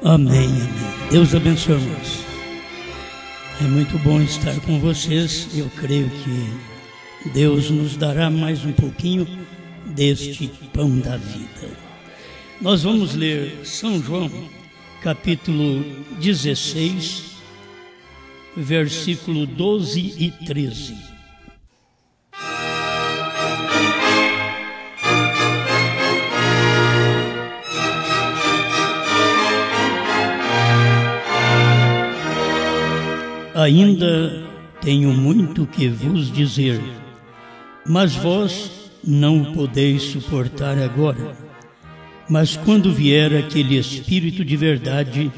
Amém, amém. Deus abençoe, irmãos. É muito bom estar com vocês. Eu creio que Deus nos dará mais um pouquinho deste pão da vida. Nós vamos ler São João, capítulo 16, versículo 12 e 13. Ainda tenho muito que vos dizer, mas vós não o podeis suportar agora. Mas quando vier aquele Espírito de verdade,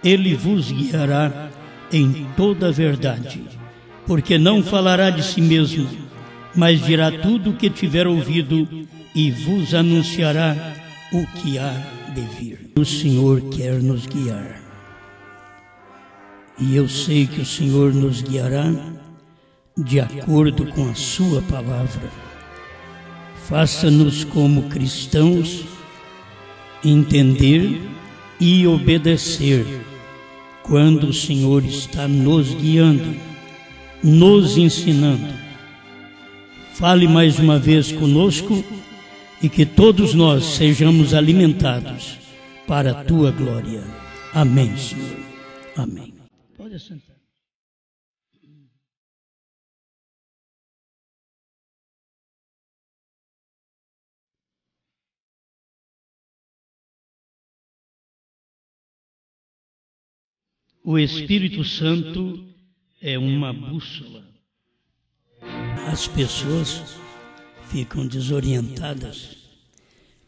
ele vos guiará em toda a verdade, porque não falará de si mesmo, mas dirá tudo o que tiver ouvido e vos anunciará o que há de vir. O Senhor quer nos guiar. E eu sei que o Senhor nos guiará de acordo com a sua palavra. Faça-nos como cristãos entender e obedecer quando o Senhor está nos guiando, nos ensinando. Fale mais uma vez conosco e que todos nós sejamos alimentados para a tua glória. Amém, Senhor. Amém. Pode sentar. O Espírito Santo é uma bússola. As pessoas ficam desorientadas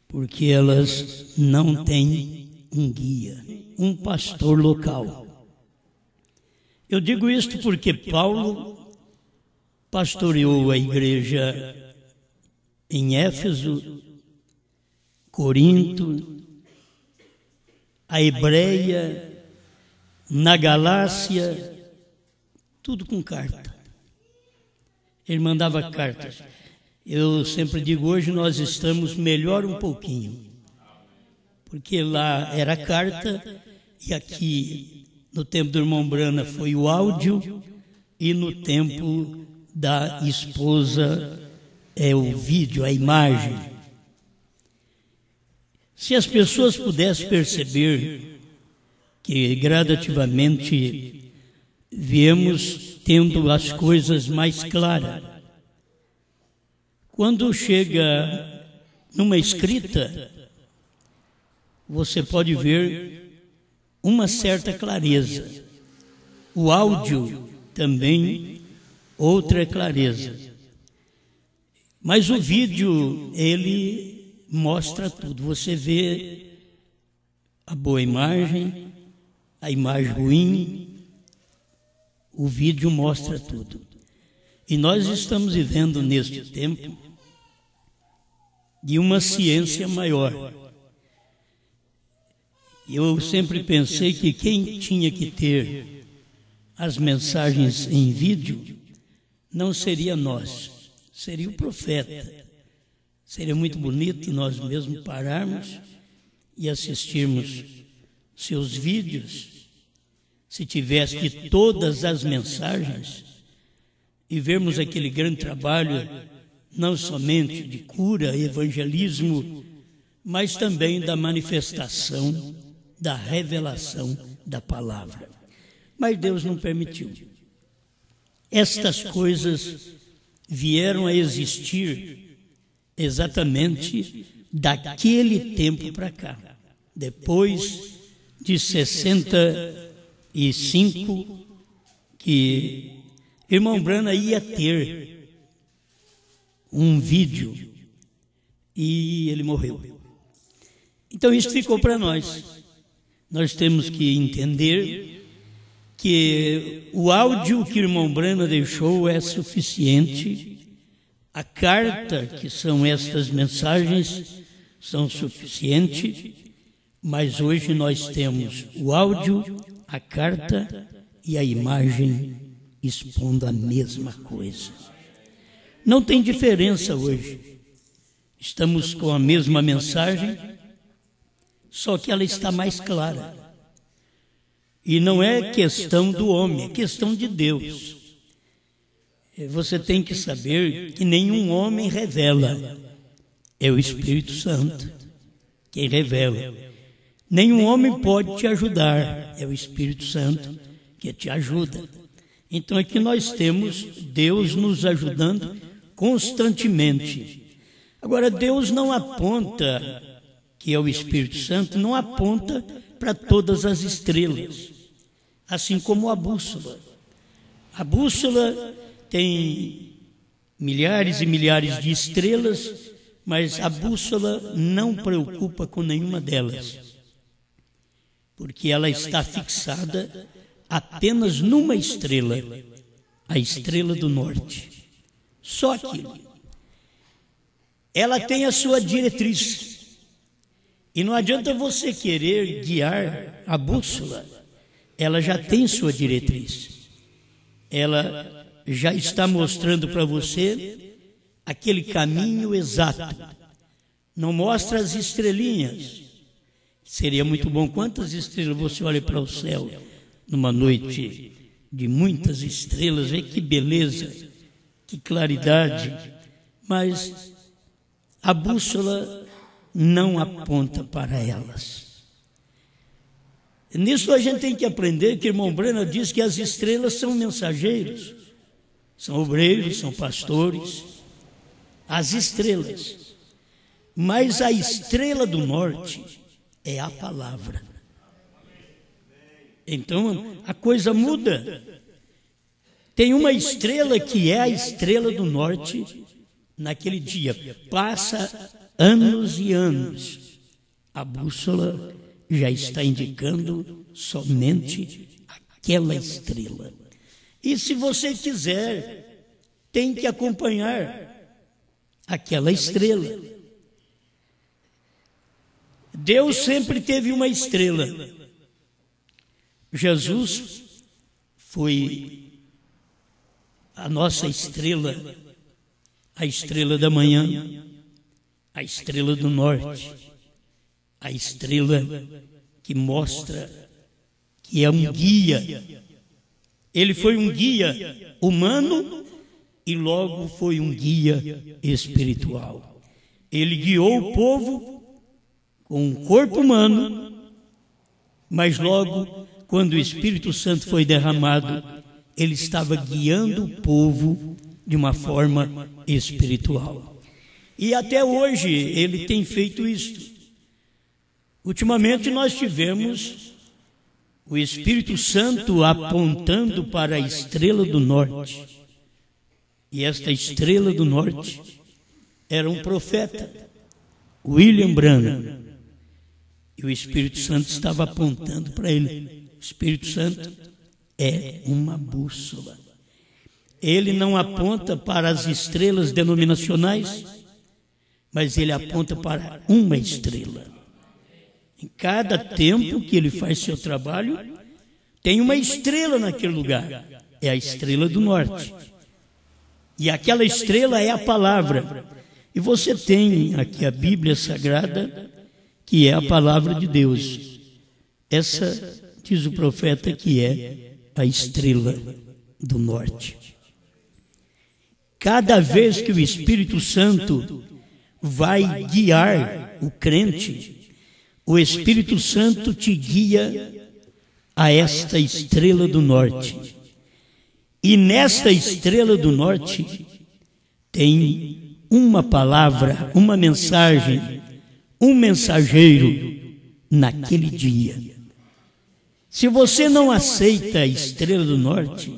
porque elas não têm um guia, um pastor local. Eu digo isto porque Paulo pastoreou a igreja em Éfeso, Corinto, a Hebreia, na Galácia, tudo com carta. Ele mandava cartas. Eu sempre digo, hoje nós estamos melhor um pouquinho, porque lá era carta e aqui no tempo do irmão Brana foi o áudio e no tempo da esposa é o vídeo, a imagem. Se as pessoas pudessem perceber que gradativamente viemos tendo as coisas mais claras. Quando chega numa escrita, você pode ver uma certa clareza. O áudio também, outra clareza. Mas o vídeo, ele mostra tudo. Você vê a boa imagem, a imagem ruim, o vídeo mostra tudo. E nós estamos vivendo neste tempo de uma ciência maior. Eu sempre pensei que quem tinha que ter as mensagens em vídeo não seria nós, seria o profeta. Seria muito bonito nós mesmos pararmos e assistirmos seus vídeos, se tivesse de todas as mensagens, e vermos aquele grande trabalho, não somente de cura, evangelismo, mas também da manifestação, da revelação da palavra. Mas Deus não permitiu. Estas coisas vieram a existir exatamente daquele tempo para cá. Depois de 65, que irmão Brana ia ter um vídeo e ele morreu. Então isso ficou para nós. Nós temos que entender que o áudio que o irmão Brana deixou é suficiente, a carta, que são estas mensagens, são suficientes, mas hoje nós temos o áudio, a carta e a imagem expondo a mesma coisa. Não tem diferença hoje. Estamos com a mesma mensagem, só que ela está mais clara. E não é questão do homem, é questão de Deus. Você tem que saber que nenhum homem revela, é o Espírito Santo quem revela. Nenhum homem pode te ajudar, é o Espírito Santo que te ajuda. Então aqui nós temos Deus nos ajudando constantemente. Agora, Deus não aponta, que é o Espírito Santo, não aponta para todas as estrelas, assim como a bússola. A bússola tem milhares e milhares de estrelas, mas a bússola não preocupa com nenhuma delas, porque ela está fixada apenas numa estrela, a estrela do norte. Só aquilo. Ela tem a sua diretriz. E não adianta você querer guiar a bússola. Ela já tem sua diretriz. Ela já está mostrando para você aquele caminho exato. Não mostra as estrelinhas. Seria muito bom. Quantas estrelas você olha para o céu numa noite de muitas estrelas, vê que beleza, que claridade. Mas a bússola não aponta para elas. Nisso a gente tem que aprender que o irmão Breno diz que as estrelas são mensageiros, são obreiros, são pastores, as estrelas. Mas a estrela do norte é a palavra. Então a coisa muda. Tem uma estrela que é a estrela do norte naquele dia. Passa anos e anos. A bússola já está indicando somente aquela estrela. E se você quiser, tem que acompanhar aquela estrela. Deus sempre teve uma estrela. Jesus foi a nossa estrela, a estrela da manhã, a estrela do norte, a estrela que mostra que é um guia. Ele foi um guia humano e logo foi um guia espiritual. Ele guiou o povo com um corpo humano, mas logo, quando o Espírito Santo foi derramado, ele estava guiando o povo de uma forma espiritual. E até hoje ele tem feito isso. Ultimamente nós tivemos o Espírito Santo apontando para a estrela do norte. E esta estrela do norte era um profeta, William Branham. E o Espírito Santo estava apontando para ele. O Espírito Santo é uma bússola. Ele não aponta para as estrelas denominacionais, mas ele aponta para uma estrela. Em cada tempo que ele faz seu trabalho, tem uma estrela naquele lugar. É a estrela do norte. E aquela estrela é a palavra. E você tem aqui a Bíblia Sagrada, que é a palavra de Deus. Essa, diz o profeta, que é a estrela do norte. Cada vez que o Espírito Santo vai guiar o crente, o Espírito Santo te guia a esta estrela do norte. E nesta estrela do norte tem uma palavra, uma mensagem, um mensageiro naquele dia. Se você não aceita a estrela do norte,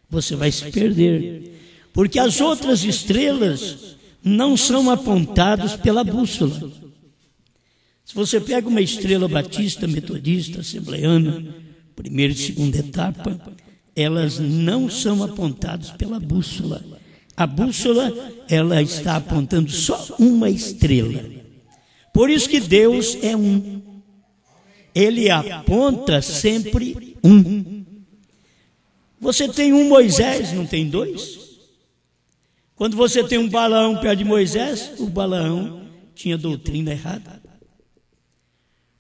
você vai se perder, porque as outras estrelas não são apontadas pela bússola. Se você pega uma estrela batista, metodista, assembleana, primeira e segunda etapa, elas não são apontadas pela bússola. A bússola, ela está apontando só uma estrela. Por isso que Deus é um. Ele aponta sempre um. Você tem um Moisés, não tem dois? Quando você tem um Balaão perto de Moisés, o Balaão tinha doutrina errada.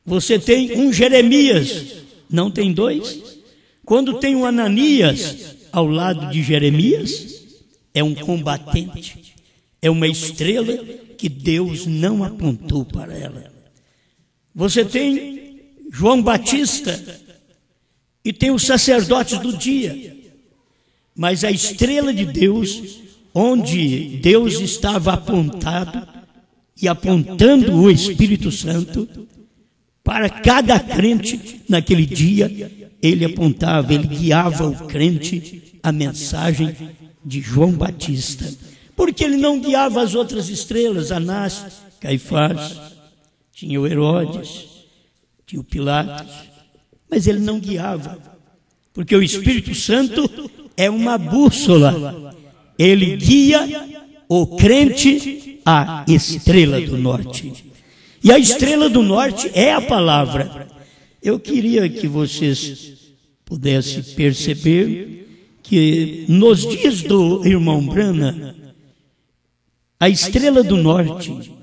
Você tem um Jeremias, Não tem dois? Quando tem o Ananias ao lado de Jeremias, é um combatente, é uma estrela que Deus não apontou para ela. Você tem João Batista e tem os sacerdotes do dia, mas a estrela de Deus, onde Deus estava apontado e apontando o Espírito Santo para cada crente naquele dia, ele apontava, ele guiava o crente a mensagem de João Batista, porque ele não guiava as outras estrelas, Anás, Caifás, tinha o Herodes, tinha o Pilatos, mas ele não guiava, porque o Espírito Santo é uma bússola, ele guia o crente à estrela do norte, e a estrela do norte é a palavra. Eu queria que vocês pudessem perceber que nos dias do irmão Branham, a estrela do norte,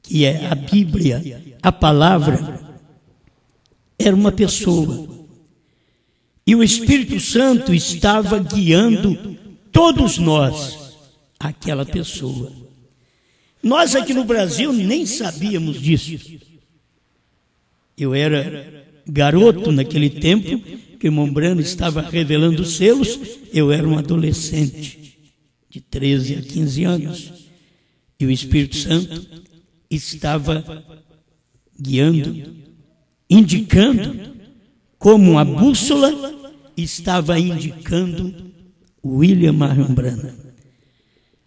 que é a Bíblia, a palavra, era uma pessoa. E o Espírito Santo estava guiando todos nós àquela pessoa. Nós aqui no Brasil nem sabíamos disso. Eu era garoto naquele tempo, que o irmão Branham estava revelando os selos, eu era um adolescente, de 13 a 15 anos. E o Espírito Santo estava guiando, indicando, como uma bússola, estava indicando William Marion Branham.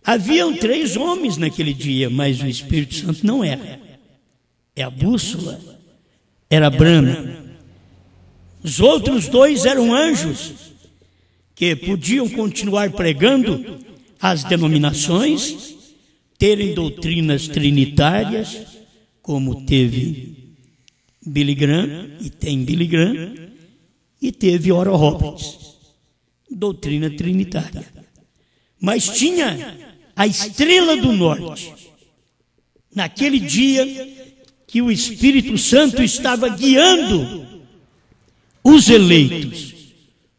Haviam 3 homens naquele dia, mas o Espírito Santo não era. É a bússola, era Branham. Os outros 2 eram anjos, que podiam continuar pregando as denominações, terem doutrinas trinitárias, como teve Billy Graham, e tem Billy Graham, e teve Oral Roberts, doutrina trinitária. Mas tinha a estrela do norte, naquele dia que o Espírito Santo estava guiando os eleitos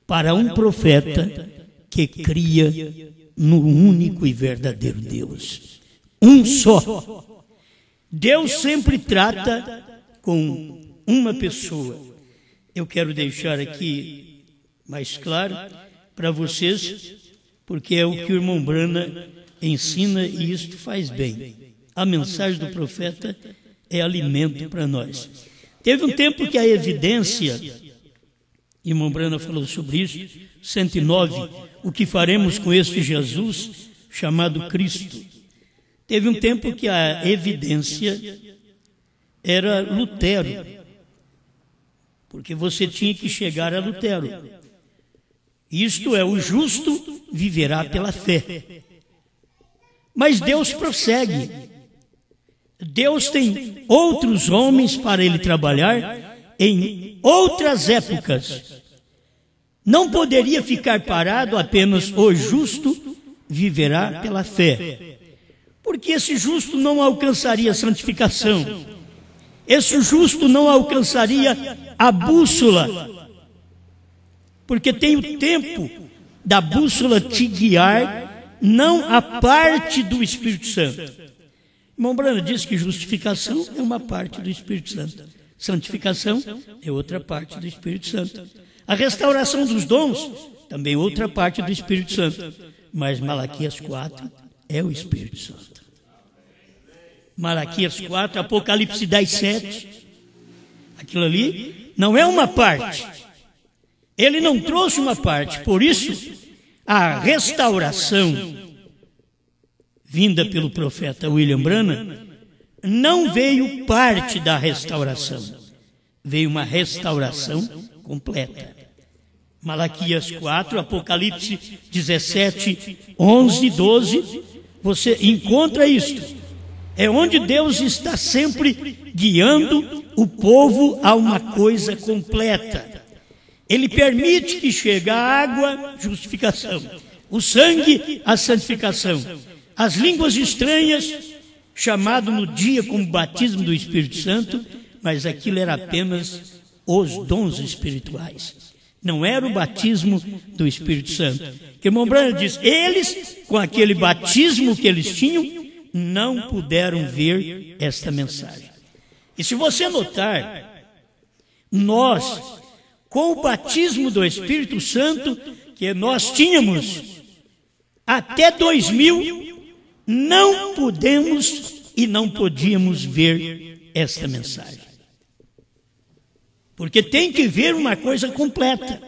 para um profeta que cria no único e verdadeiro Deus. Um só. Deus sempre trata com uma pessoa. Eu quero deixar aqui mais claro para vocês, porque é o que o irmão Branham ensina e isto faz bem. A mensagem do profeta é alimento para nós. Teve um tempo que a evidência, irmão Branham falou sobre isso, 109, o que faremos com este Jesus chamado Cristo. Teve um tempo que a evidência era Lutero, porque você tinha que chegar a Lutero. Isto é, o justo viverá pela fé. Mas Deus prossegue. Deus tem outros homens para ele trabalhar em outras épocas. Não poderia ficar parado apenas o justo viverá pela fé. Porque esse justo não alcançaria a santificação. Esse justo não alcançaria a bússola. Porque tem o tempo da bússola te guiar, não a parte do Espírito Santo. Irmão Branham diz que justificação é uma parte do Espírito Santo. Santificação é outra parte do Espírito Santo. A restauração dos dons também é outra parte do Espírito Santo. Mas Malaquias 4 é o Espírito Santo. Malaquias 4, Apocalipse 10, 7. Aquilo ali não é uma parte. Ele não trouxe uma parte. Por isso, a restauração vinda pelo profeta William Branham não veio parte da restauração. Veio uma restauração completa. Malaquias 4, Apocalipse 17, 11, 12. Você encontra isto. É onde Deus está sempre guiando o povo a uma coisa completa. Ele permite que chegue a água, justificação. O sangue, a santificação. As línguas estranhas, chamado no dia como batismo do Espírito Santo, mas aquilo era apenas os dons espirituais. Não era o batismo do Espírito Santo. Que o irmão Branham diz, eles, com aquele batismo que eles tinham, não puderam ver esta mensagem. E se você notar, nós, com o batismo do Espírito Santo que nós tínhamos até 2000, não pudemos e não podíamos ver esta mensagem. Porque tem que ver uma coisa completa.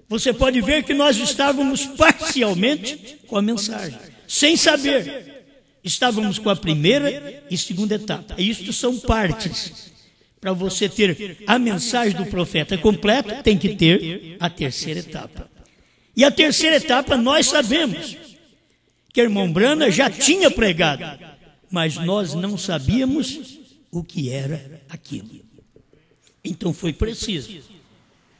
Você pode ver que nós estávamos parcialmente com a mensagem, sem saber. Estávamos com a primeira e segunda etapa. Isto são partes. Para você ter a mensagem do profeta completa, tem que ter a terceira etapa. E a terceira etapa nós sabemos que o irmão Branham já tinha pregado, mas nós não sabíamos o que era aquilo. Então foi preciso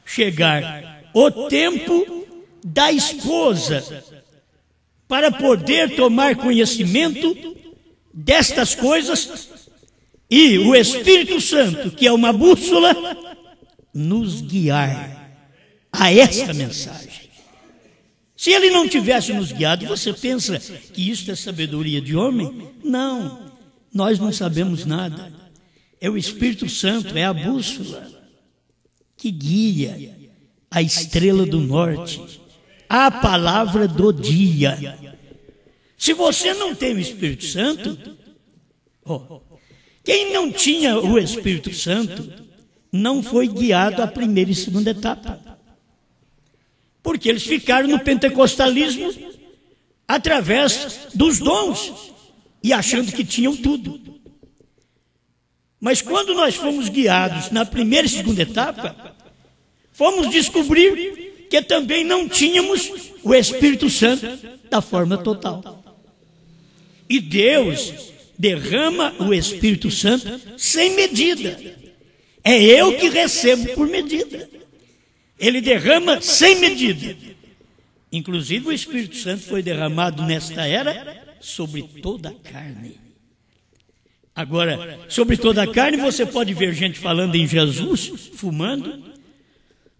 chegar o tempo da esposa para poder tomar conhecimento destas coisas e o Espírito Santo, que é uma bússola, nos guiar a esta mensagem. Se ele não tivesse nos guiado, você pensa que isto é sabedoria de homem? Não, nós não sabemos nada. É o Espírito Santo, é a bússola que guia a estrela do norte, a palavra do dia. Se você não tem o Espírito Santo, quem não tinha o Espírito Santo não foi guiado à primeira e segunda etapa. Porque eles ficaram no pentecostalismo através dos dons e achando que tinham tudo. Mas quando nós fomos guiados na primeira e segunda etapa, fomos descobrir que também não tínhamos o Espírito Santo da forma total. E Deus derrama o Espírito Santo sem medida. É eu que recebo por medida. Ele derrama sem medida. Inclusive o Espírito Santo foi derramado nesta era sobre toda a carne. Agora, sobre toda a carne você pode ver gente falando em Jesus, fumando.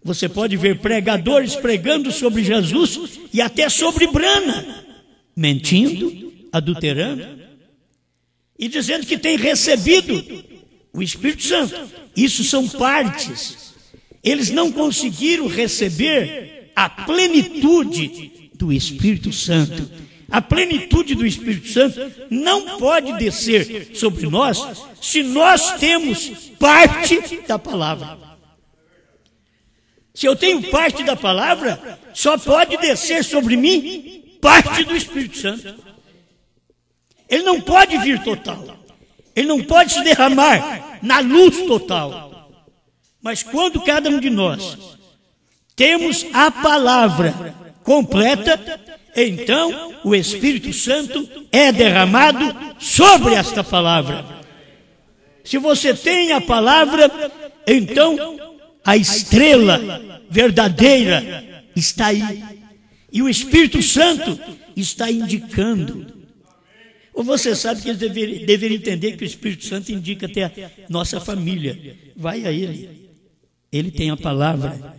Você pode ver pregadores pregando sobre Jesus e até sobre Branham, mentindo, adulterando e dizendo que tem recebido o Espírito Santo. Isso são partes. Eles não conseguiram receber a plenitude do Espírito Santo. A plenitude do Espírito Santo não pode descer sobre nós se nós temos parte da palavra. Se eu tenho parte da palavra, só pode descer sobre mim parte do Espírito Santo. Ele não pode vir total. Ele não pode se derramar na luz total. Mas quando cada um de nós temos a palavra completa, então o Espírito Santo é derramado sobre esta palavra. Se você tem a palavra, então a estrela verdadeira está aí. E o Espírito Santo está indicando. Ou você sabe que eles deveriam entender que o Espírito Santo indica até a nossa família. Vai a ele. Ele tem a palavra.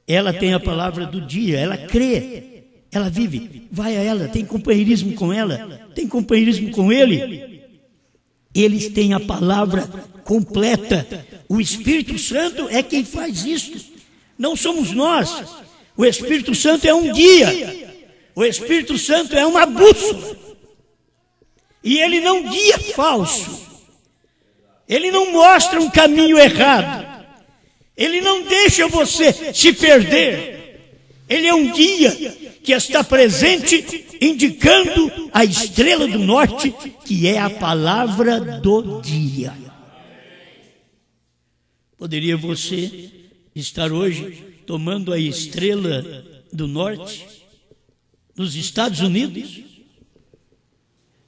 Ela tem a palavra do dia. Ela crê. Ela vive. Vai a ela. Tem companheirismo com ela. Tem companheirismo com ele. Eles têm a palavra completa. O Espírito Santo é quem faz isso. Não somos nós. O Espírito Santo é um guia. O Espírito Santo é uma bússola. E ele não guia falso. Ele não mostra um caminho errado. Ele não deixa você se perder. Ele é um guia que está presente, indicando a estrela do norte, que é a palavra do dia. Poderia você estar hoje tomando a estrela do norte nos Estados Unidos?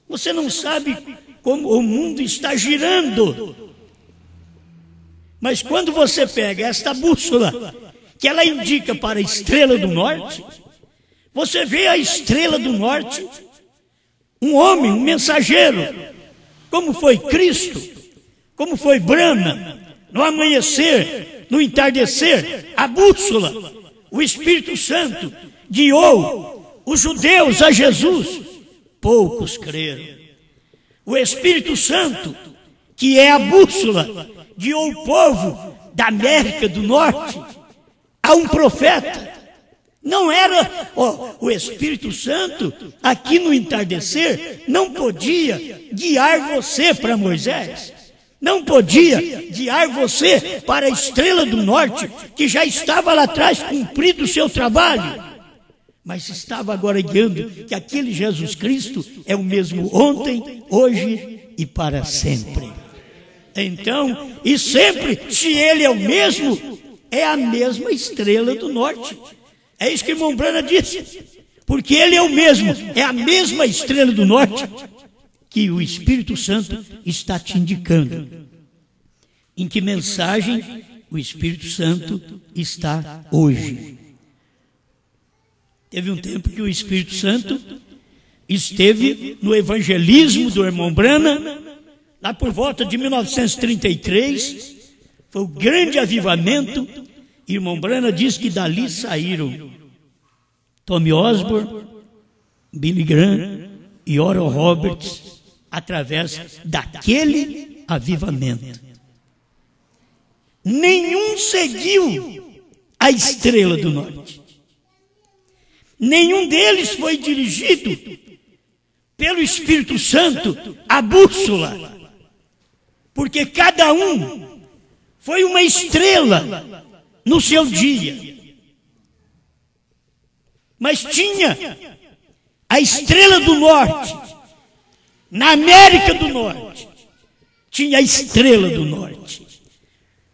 Você não sabe como o mundo está girando. Mas quando você pega esta bússola, que ela indica para a estrela do norte, você vê a estrela do norte, um homem, um mensageiro, como foi Cristo, como foi Branham, no amanhecer, no entardecer, a bússola, o Espírito Santo, guiou os judeus a Jesus. Poucos creram. O Espírito Santo, que é a bússola, guiou o povo da América do Norte a um profeta. Não era, o Espírito Santo, aqui no entardecer, não podia guiar você para Moisés. Não podia guiar você para a estrela do norte, que já estava lá atrás cumprindo o seu trabalho. Mas estava agora guiando que aquele Jesus Cristo é o mesmo ontem, hoje e para sempre. Então, e sempre, se ele é o mesmo, é a mesma estrela do norte. É isso que o irmão Brana disse. Porque ele é o mesmo, é a mesma estrela do norte que o Espírito Santo está te indicando. Em que mensagem o Espírito Santo está hoje? Teve um tempo que o Espírito Santo esteve no evangelismo do irmão Brana, lá por volta de 1933, foi o grande avivamento, e o irmão Brana diz que dali saíram Tommy Osborne, Billy Graham e Oral Roberts, através daquele avivamento. Nenhum seguiu a estrela do norte. Nenhum deles foi dirigido pelo Espírito Santo a bússola, porque cada um foi uma estrela no seu dia. Mas tinha a estrela do norte, na América do Norte, tinha a estrela do norte.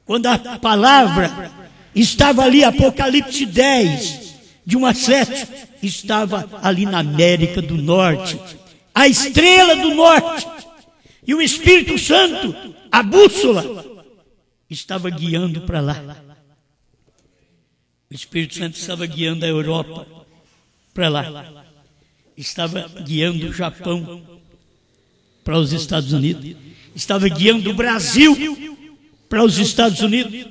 Quando a palavra estava ali, Apocalipse 10, de 1 a 7, estava ali na América do Norte, a estrela do norte, e o Espírito Santo, a bússola, estava guiando para lá. O Espírito Santo estava guiando a Europa para lá, estava guiando o Japão para os Estados Unidos, estava guiando o Brasil para os Estados Unidos,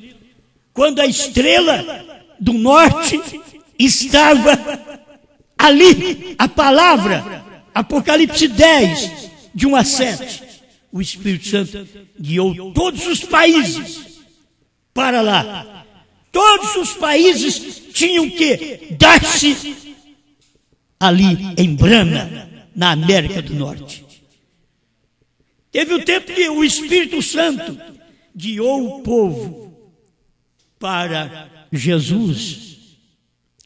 quando a estrela do norte estava ali, a palavra, Apocalipse 10, de 1 a 7, o Espírito Santo guiou todos os países para lá. Todos os países tinham que dar-se ali em Brana, na América do Norte. Teve um tempo que o Espírito Santo guiou o povo para Jesus.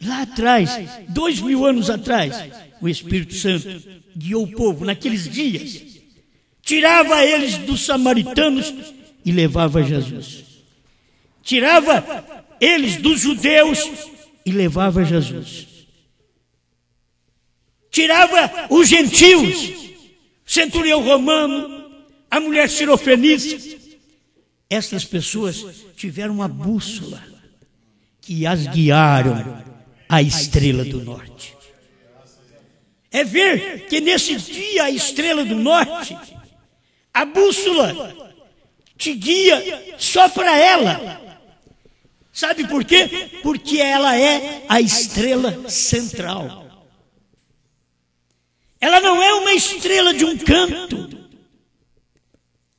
Lá atrás, 2000 anos atrás, o Espírito Santo guiou o povo naqueles dias. Tirava eles dos samaritanos e levava a Jesus. Tirava eles dos judeus e levava a Jesus. Tirava os gentios, centurião romano, a mulher sirofenícia. Essas pessoas tiveram uma bússola que as guiaram à estrela do norte. É ver que nesse dia a estrela do norte, a bússola te guia só para ela. Sabe por quê? Porque ela é a estrela central. Ela não é uma estrela de um canto,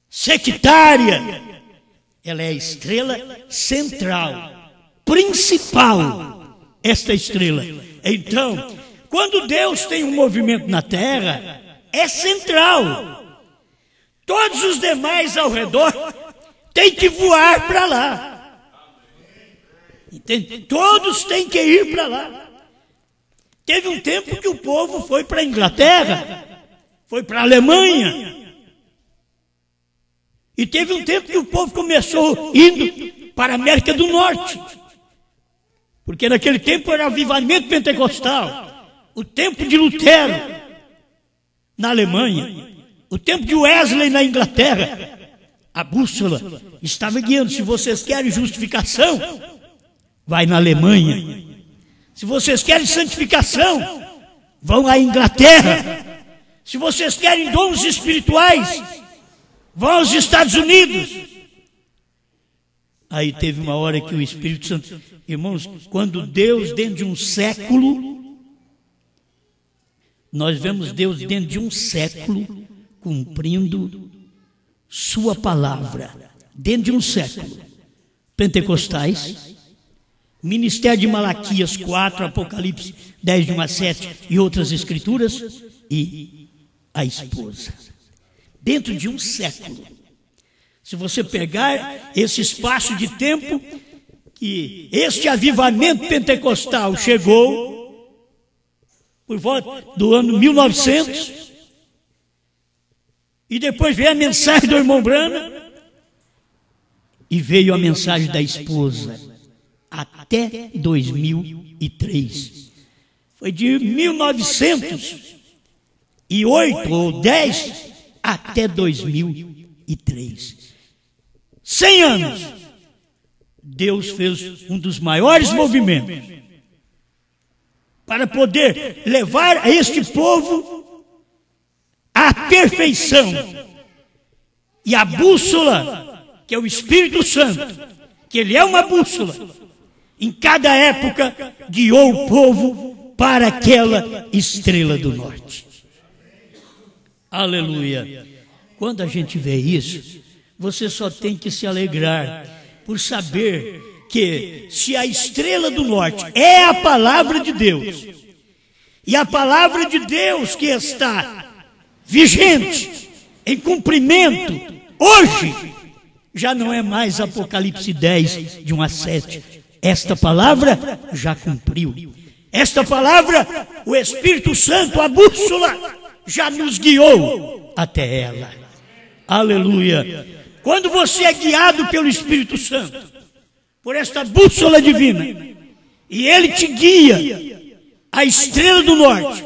sectária. Ela é a estrela central, principal, esta estrela. Então, quando Deus tem um movimento na terra, é central. Todos os demais ao redor têm que voar para lá. Entende? Todos têm que ir para lá. Teve um tempo que o povo foi para a Inglaterra, foi para a Alemanha. E teve um tempo que o povo começou indo para a América do Norte. Porque naquele tempo era o avivamento pentecostal, o tempo de Lutero na Alemanha, o tempo de Wesley na Inglaterra. A bússola estava guiando. Se vocês querem justificação, vai na Alemanha. Se vocês querem santificação, vão à Inglaterra. Se vocês querem dons espirituais, vão aos Estados Unidos. Aí teve uma hora que o Espírito Santo... Irmãos, quando Deus, dentro de um século, nós vemos Deus dentro de um século cumprindo sua palavra. Dentro de um século. Pentecostais, ministério de Malaquias 4, Apocalipse 10, de 1 a 7 e outras escrituras, e a esposa. Dentro de um século. Se você pegar esse espaço de tempo que este avivamento pentecostal chegou, por volta do ano 1900, e depois veio a mensagem do irmão Branham, e veio a mensagem da esposa, até 2003. Foi de 1908 ou 10 até 2003. 100 anos. Deus fez um dos maiores movimentos para poder levar a este povo à perfeição. E a bússola, que é o Espírito Santo, que ele é uma bússola, em cada época guiou o povo para aquela estrela do norte. Aleluia. Quando a gente vê isso, você só tem que se alegrar por saber que se a estrela do norte é a palavra de Deus, e a palavra de Deus que está vigente, em cumprimento, hoje, já não é mais Apocalipse 10, de 1 a 7. Esta palavra já cumpriu. Esta palavra, o Espírito Santo, a bússola, já nos guiou até ela. Aleluia. Quando você é guiado pelo Espírito Santo, por esta bússola divina, e ele te guia, a estrela do norte,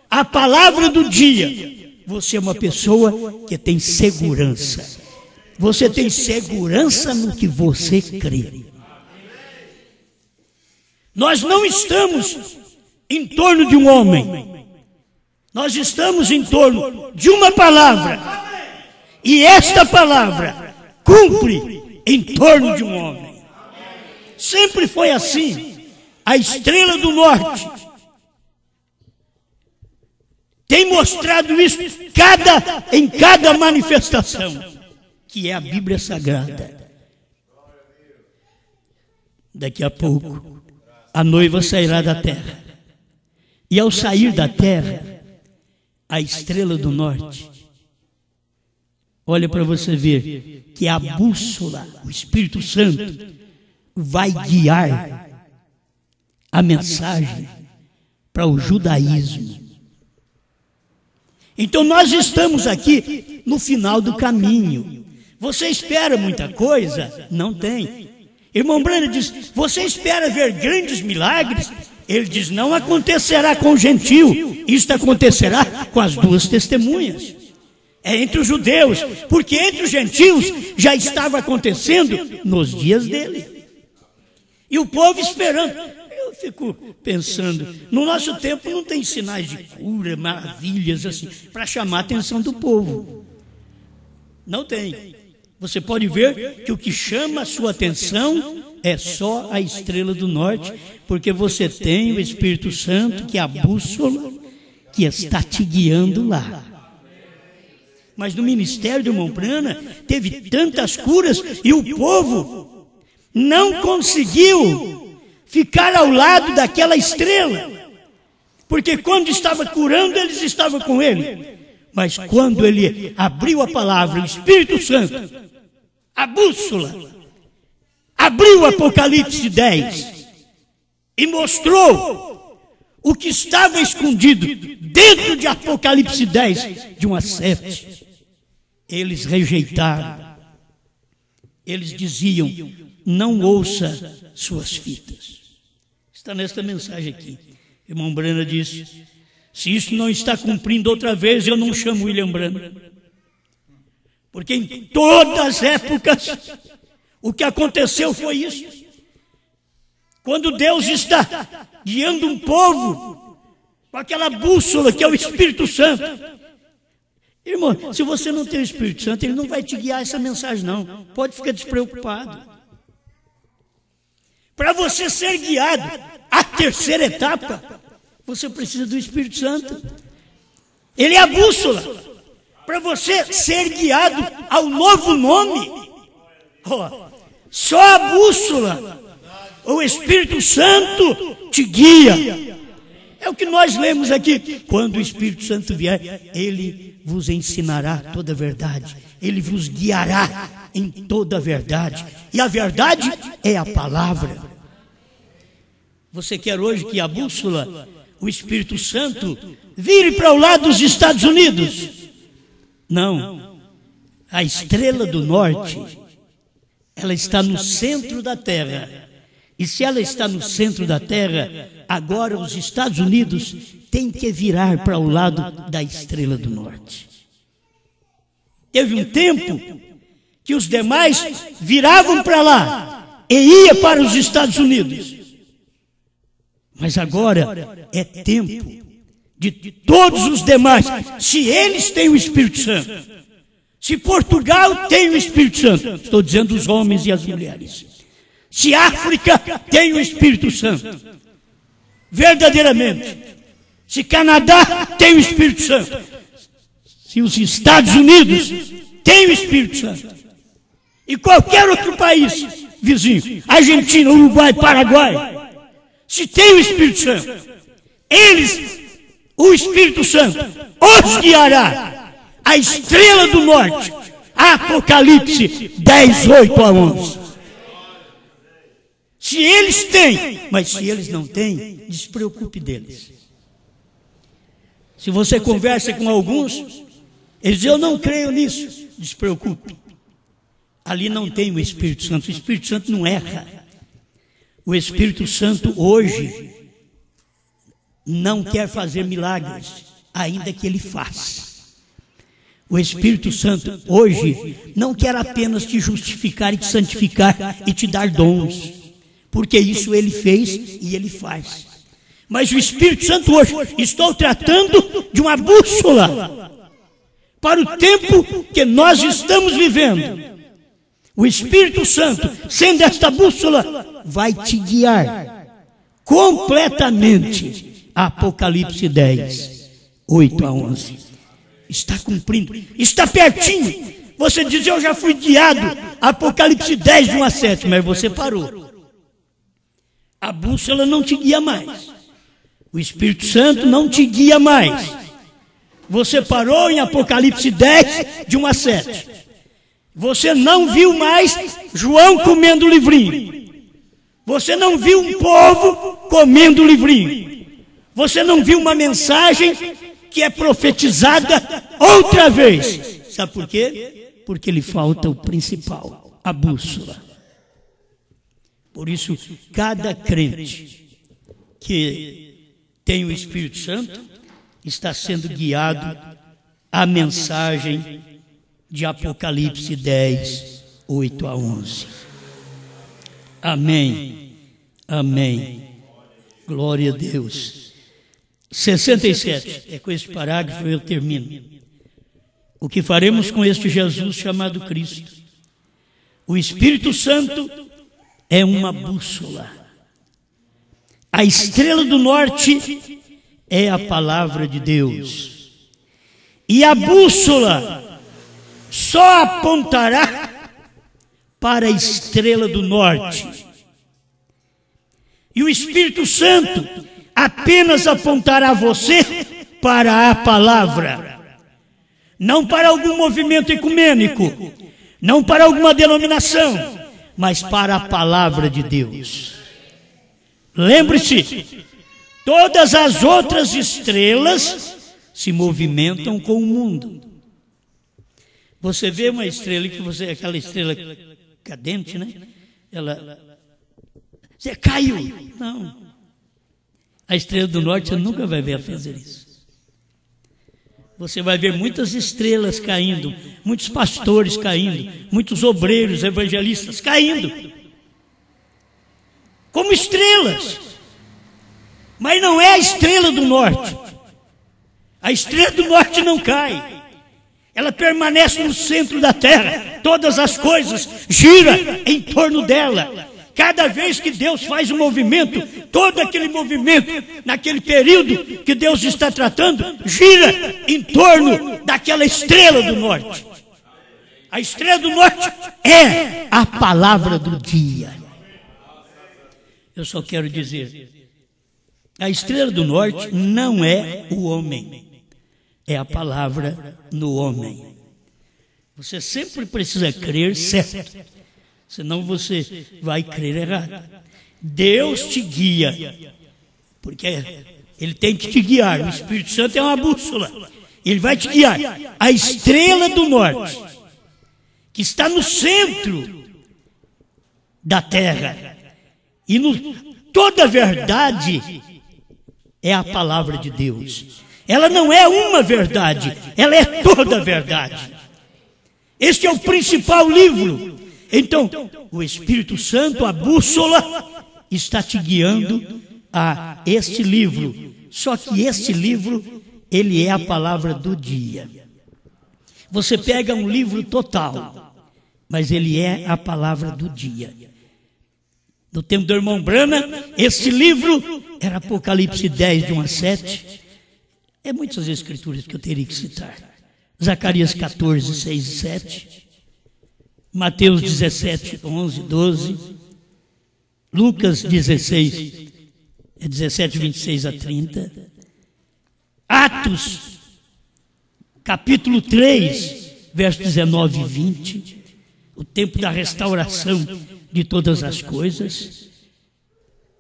a palavra do dia, você é uma pessoa que tem segurança. Você tem segurança no que você crê. Nós não estamos em torno de um homem. Nós estamos em torno de uma palavra. E esta palavra cumpre em torno de um homem. Sempre foi assim. A estrela do norte tem mostrado isso em cada manifestação, que é a Bíblia Sagrada. Daqui a pouco, a noiva sairá da terra. E ao sair da terra, a estrela do norte, olha para você ver, que a bússola, o Espírito Santo, vai guiar a mensagem para o judaísmo. Então nós estamos aqui no final do caminho. Você espera muita coisa? Não tem. Irmão Branham diz, você espera ver grandes milagres? Ele diz, não acontecerá com o gentio, isto acontecerá com as duas testemunhas. É entre os judeus, porque entre os gentios já estava acontecendo nos dias dele. E o povo esperando. Eu fico pensando, no nosso tempo não tem sinais de cura, maravilhas assim, para chamar a atenção do povo. Não tem. Você pode ver que o que chama a sua atenção é só a estrela do norte, porque você tem o Espírito Santo, que é a bússola, que está te guiando lá. Mas no ministério do irmão Branham teve tantas curas e o povo não conseguiu ficar ao lado daquela estrela, porque quando estava curando, eles estavam com ele. Mas quando ele abriu a palavra, o Espírito Santo, a bússola, abriu o Apocalipse 10 e mostrou o que estava escondido dentro de Apocalipse 10, de 1 a 7. Eles rejeitaram. Eles diziam, não ouça suas fitas. Está nesta mensagem aqui. Irmão Branham disse, se isso não está cumprindo outra vez, eu não chamo William Branham. Porque em todas as épocas, o que aconteceu foi isso. Quando Deus está guiando um povo com aquela bússola que é o Espírito Santo. Irmão, se você não tem o Espírito Santo, ele não vai te guiar essa mensagem não. Pode ficar despreocupado. Para você ser guiado à terceira etapa, você precisa do Espírito Santo. Ele é a bússola. Para você ser guiado ao novo nome, só a bússola, o Espírito Santo te guia. É o que nós lemos aqui. Quando o Espírito Santo vier, ele vos ensinará toda a verdade. Ele vos guiará em toda a verdade. E a verdade é a palavra. Você quer hoje que a bússola, o Espírito Santo, vire para o lado dos Estados Unidos? Não. A estrela do norte, ela está no centro da Terra. E se ela está no centro da Terra, agora os Estados Unidos têm que virar para o lado da estrela do norte. Teve um tempo que os demais viravam para lá e iam para os Estados Unidos. Mas agora é tempo de todos os demais, se eles têm o Espírito Santo, se Portugal tem o Espírito Santo, estou dizendo os homens e as mulheres, se a África tem o Espírito Santo, verdadeiramente, se Canadá tem o Espírito Santo, se os Estados Unidos têm o Espírito Santo, e qualquer outro país vizinho, Argentina, Uruguai, Paraguai, se tem o Espírito Santo, eles, o Espírito Santo, os guiará a estrela do norte, Apocalipse 10, 8 a 11. Se eles têm, mas se eles não têm, despreocupe deles. Se você conversa com alguns, eles dizem, eu não creio nisso, despreocupe. Ali não tem o Espírito Santo, o Espírito Santo não erra. O Espírito Santo hoje não quer fazer milagres, ainda que ele faça. O Espírito Santo hoje não quer apenas te justificar e te santificar e te dar dons, porque isso ele fez e ele faz. Mas o Espírito Santo hoje, estou tratando de uma bússola para o tempo que nós estamos vivendo. O Espírito Santo, sendo esta bússola, vai te guiar completamente. Apocalipse 10, 8 a 11. Está cumprindo, está pertinho. Você diz, eu já fui guiado. Apocalipse 10, 1 a 7, mas você parou. A bússola não te guia mais. O Espírito Santo não te guia mais. Você parou em Apocalipse 10, de 1 a 7. Você não viu mais João comendo livrinho. Você não viu um povo comendo livrinho. Você não viu uma mensagem que é profetizada outra vez. Sabe por quê? Porque lhe falta o principal, a bússola. Por isso, cada crente que tem o Espírito Santo está sendo guiado à mensagem de Apocalipse 10, 8 a 11. Amém. Amém. Glória a Deus. 67. É com este parágrafo eu termino. O que faremos com este Jesus chamado Cristo? O Espírito Santo é uma bússola. A estrela do norte é a palavra de Deus. E a bússola só apontará para a estrela do norte. E o Espírito Santo apenas apontará você para a palavra. Não para algum movimento ecumênico, não para alguma denominação, mas para a palavra de Deus. Lembre-se, todas as outras estrelas se movimentam com o mundo. Você vê uma estrela que você, aquela estrela cadente, né? Você caiu. Não. A estrela do norte você nunca vai ver a fazer isso. Você vai ver muitas estrelas caindo, muitos pastores caindo, muitos obreiros, evangelistas caindo. Como estrelas. Mas não é a estrela do norte. A estrela do norte não cai. Ela permanece no centro da terra. Todas as coisas giram em torno dela. Cada vez que Deus faz um movimento, todo aquele movimento, naquele período que Deus está tratando, gira em torno daquela estrela do norte. A estrela do norte é a palavra do dia. Eu só quero dizer, a estrela do norte não é o homem, é a palavra no homem. Você sempre precisa crer certo, senão você vai crer errado. Deus te guia, porque Ele tem que te guiar. O Espírito Santo é uma bússola, Ele vai te guiar. A estrela do norte, que está no centro da terra, e toda a verdade é a palavra de Deus. Ela não é uma verdade, ela é toda a verdade. Este é o principal livro. Então, o Espírito Santo, a bússola, está te guiando a este livro. Só que este livro, ele é a palavra do dia. Você pega um livro total, mas ele é a palavra do dia. No tempo do irmão Brana, este livro era Apocalipse 10, de 1 a 7. É muitas escrituras que eu teria que citar. Zacarias 14, 6 e 7. Mateus 17, 11, 12. Lucas 16, 17, 26 a 30. Atos, capítulo 3, versos 19 e 20. O tempo da restauração de todas as coisas.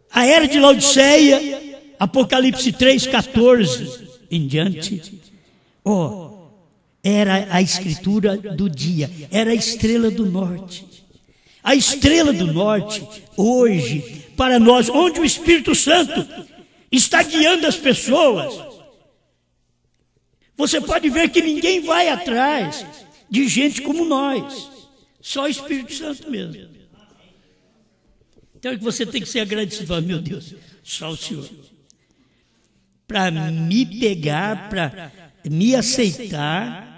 A era de Laodiceia, Apocalipse 3, 14 em diante. Era a escritura do dia, era a estrela do norte. A estrela do norte, hoje, para nós, onde o Espírito Santo está guiando as pessoas, você pode ver que ninguém vai atrás de gente como nós, só o Espírito Santo mesmo. Então é que você tem que ser agradecido, meu Deus, só o Senhor. Para me pegar, para me aceitar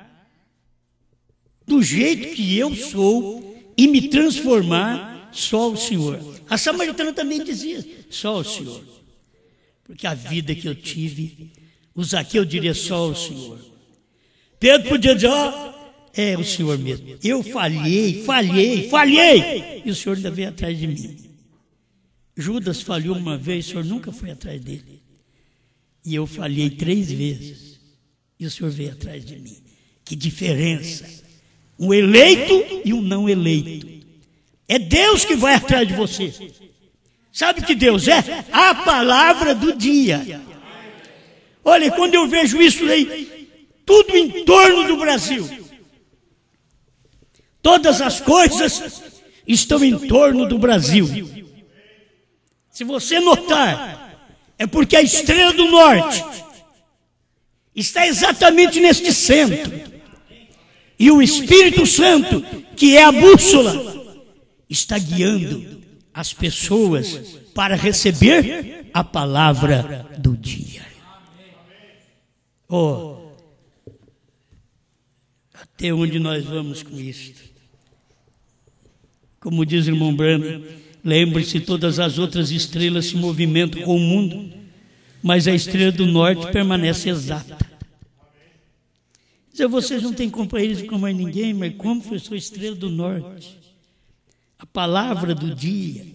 do jeito que eu sou e me transformar, só o Senhor. A samaritana também dizia, só o Senhor. Porque a vida que eu tive, o Zaqueu diria só o Senhor. Pedro podia dizer, é o Senhor mesmo. Eu falhei. E o Senhor ainda veio atrás de mim. Judas falhou uma vez, o Senhor nunca foi atrás dele. E eu falhei 3 vezes. E o Senhor veio atrás de mim. Que diferença! Um eleito e um não eleito. É Deus que vai atrás de você. Sabe o que Deus é? A palavra do dia. Olha, quando eu vejo isso aí, tudo em torno do Brasil, todas as coisas estão em torno do Brasil. Se você notar, é porque a estrela do norte está exatamente neste centro. E o Espírito Santo, que é a bússola, está guiando as pessoas para receber a palavra do dia. Até onde nós vamos com isto? Como diz o irmão Brana, lembre-se, todas as outras estrelas se movimentam com o mundo, mas a estrela do norte permanece exata. Vocês não têm companheiros com mais ninguém, mas como foi sua estrela do norte? A palavra do dia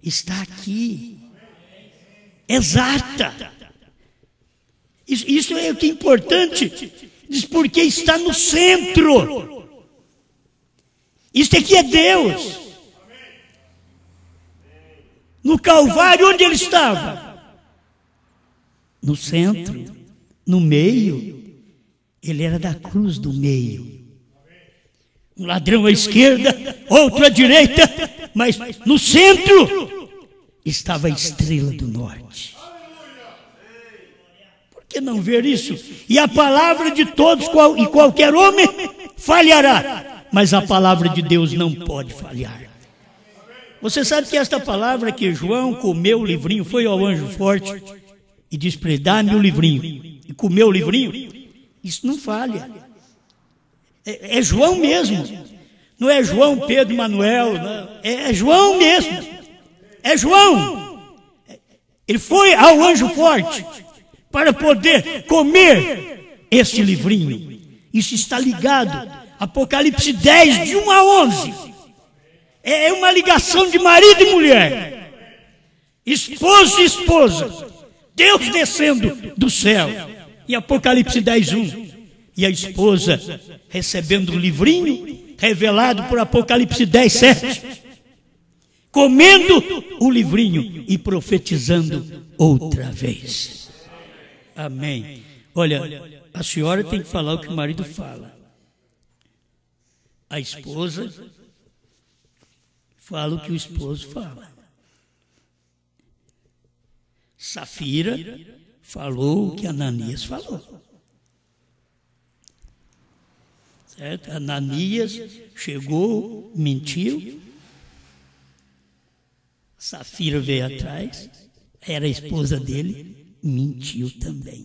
está aqui, exata. Isso é o que é importante, diz porque está no centro. Isto aqui é Deus. No Calvário, onde ele estava? No centro, no meio. Ele era da cruz do meio. Um ladrão à esquerda, outro à direita, mas no centro estava a estrela do norte. Por que não ver isso? E a palavra de todos e qualquer homem falhará, mas a palavra de Deus não pode falhar. Você sabe que esta palavra que João comeu o livrinho, foi ao anjo forte e disse para ele, dá-me o livrinho, e comeu o livrinho, isso não falha. É João mesmo. Não é João, Pedro, Manuel, não. É João mesmo. É João. Ele foi ao anjo forte para poder comer este livrinho. Isso está ligado. Apocalipse 10, de 1 a 11. É uma ligação de marido e mulher. Esposo e esposa. Deus descendo do céu. Em Apocalipse 10, 1. E a esposa recebendo o livrinho revelado por Apocalipse 10, 7. Comendo o livrinho e profetizando outra vez. Amém. Olha, a senhora tem que falar o que o marido fala. A esposa fala o que o esposo fala. Safira falou o que Ananias falou. Certo? Ananias chegou, mentiu. Safira veio atrás, era a esposa dele, mentiu também.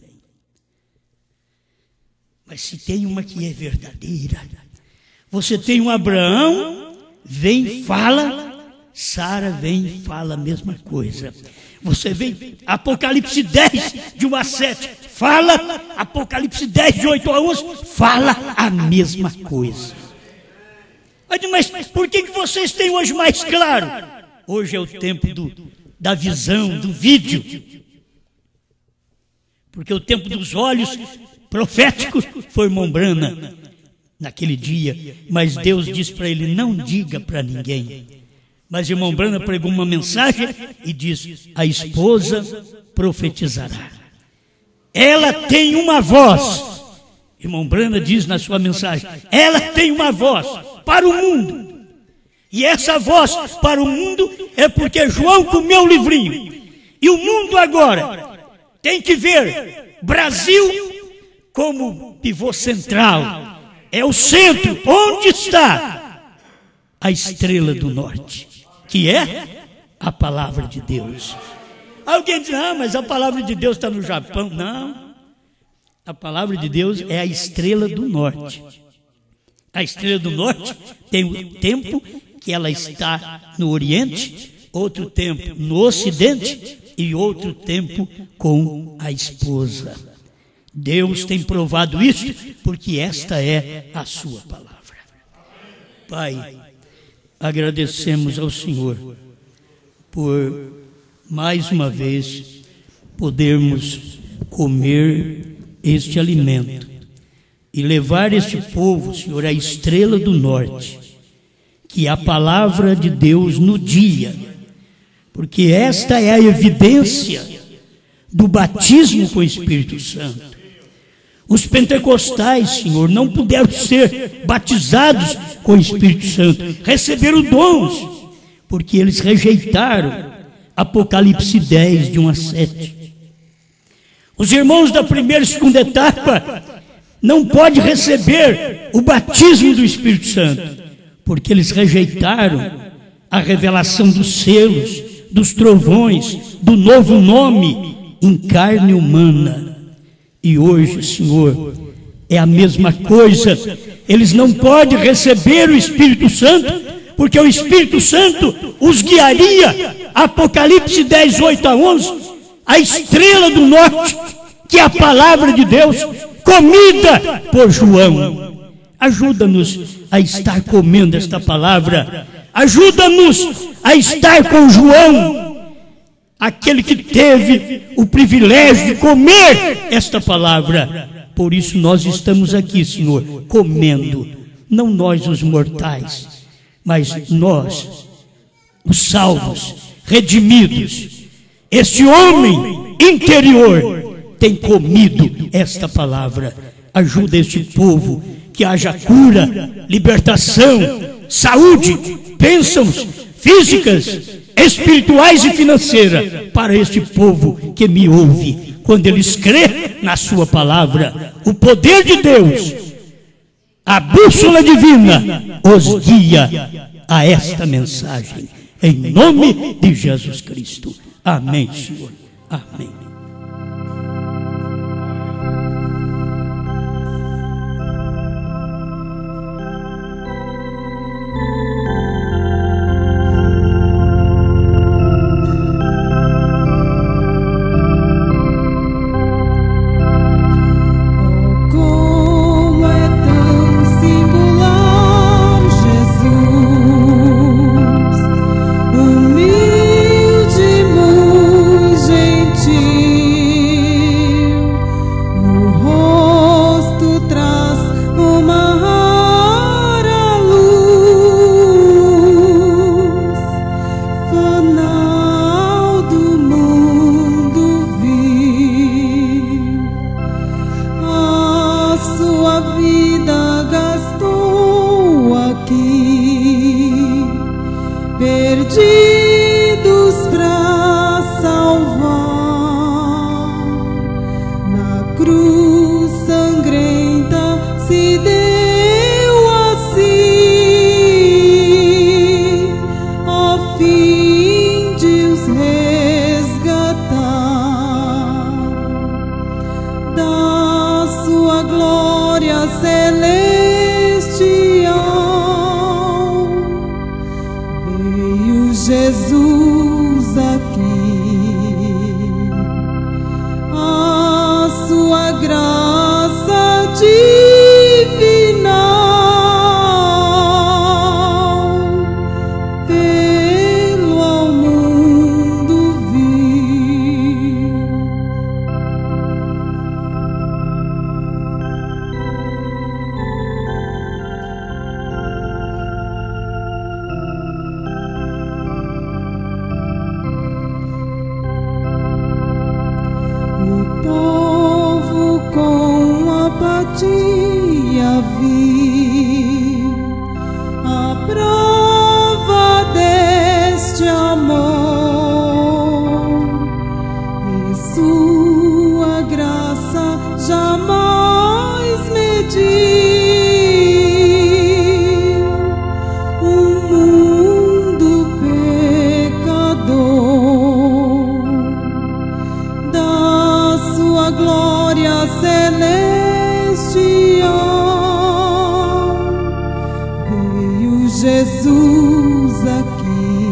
Mas se tem uma que é verdadeira, você tem um Abraão, vem, fala, Sara vem e fala a mesma coisa. Você vem, Apocalipse 10, de 1 a 7, fala, Apocalipse 10, de 8 a 11, fala a mesma coisa. Mas por que vocês têm hoje mais claro? Hoje é o tempo da visão, do vídeo. Porque o tempo dos olhos proféticos foi irmão Brana naquele dia. Mas Deus disse para ele, não diga para ninguém. Mas irmão Brana pregou uma mensagem e diz, a esposa profetizará. Ela tem uma voz. Irmão Brana diz na sua mensagem, ela tem uma voz para o mundo. E essa voz para o mundo é porque João comeu o livrinho. E o mundo agora tem que ver Brasil como pivô central. É o centro. Onde está a estrela do norte? Que é a palavra de Deus. Alguém diz, mas a palavra de Deus está no Japão. Não. A palavra de Deus é a estrela do norte. A estrela do norte tem o tempo que ela está no Oriente, outro tempo no Ocidente e outro tempo com a esposa. Deus tem provado isso porque esta é a sua palavra. Pai, agradecemos ao Senhor por mais uma vez podermos comer este alimento e levar este povo, Senhor, à estrela do norte, que é a palavra de Deus no dia, porque esta é a evidência do batismo com o Espírito Santo. Os pentecostais, Senhor, não puderam ser batizados com o Espírito Santo, receberam dons, porque eles rejeitaram Apocalipse 10, de 1 a 7. Os irmãos da primeira e segunda etapa não podem receber o batismo do Espírito Santo, porque eles rejeitaram a revelação dos selos, dos trovões, do novo nome em carne humana. E hoje, Senhor, é a mesma coisa. Eles não podem receber o Espírito Santo, porque o Espírito Santo os guiaria, Apocalipse 10, 8 a 11, a estrela do norte, que é a palavra de Deus, comida por João. Ajuda-nos a estar comendo esta palavra. Ajuda-nos a estar com João, aquele que teve o privilégio de comer esta palavra. Por isso nós estamos aqui, Senhor, comendo. Não nós os mortais, mas nós, os salvos, redimidos. Este homem interior tem comido esta palavra. Ajuda este povo, que haja cura, libertação, saúde, bênçãos físicas, espirituais e financeiras para este povo que me ouve. Quando eles crêem na sua palavra, o poder de Deus, a bússola divina, os guia a esta mensagem. Em nome de Jesus Cristo. Amém, Senhor. Amém. dia vi a prova deste amor e sua graça jamais mediu. O mundo pecador da sua glória celestial veio Jesus aqui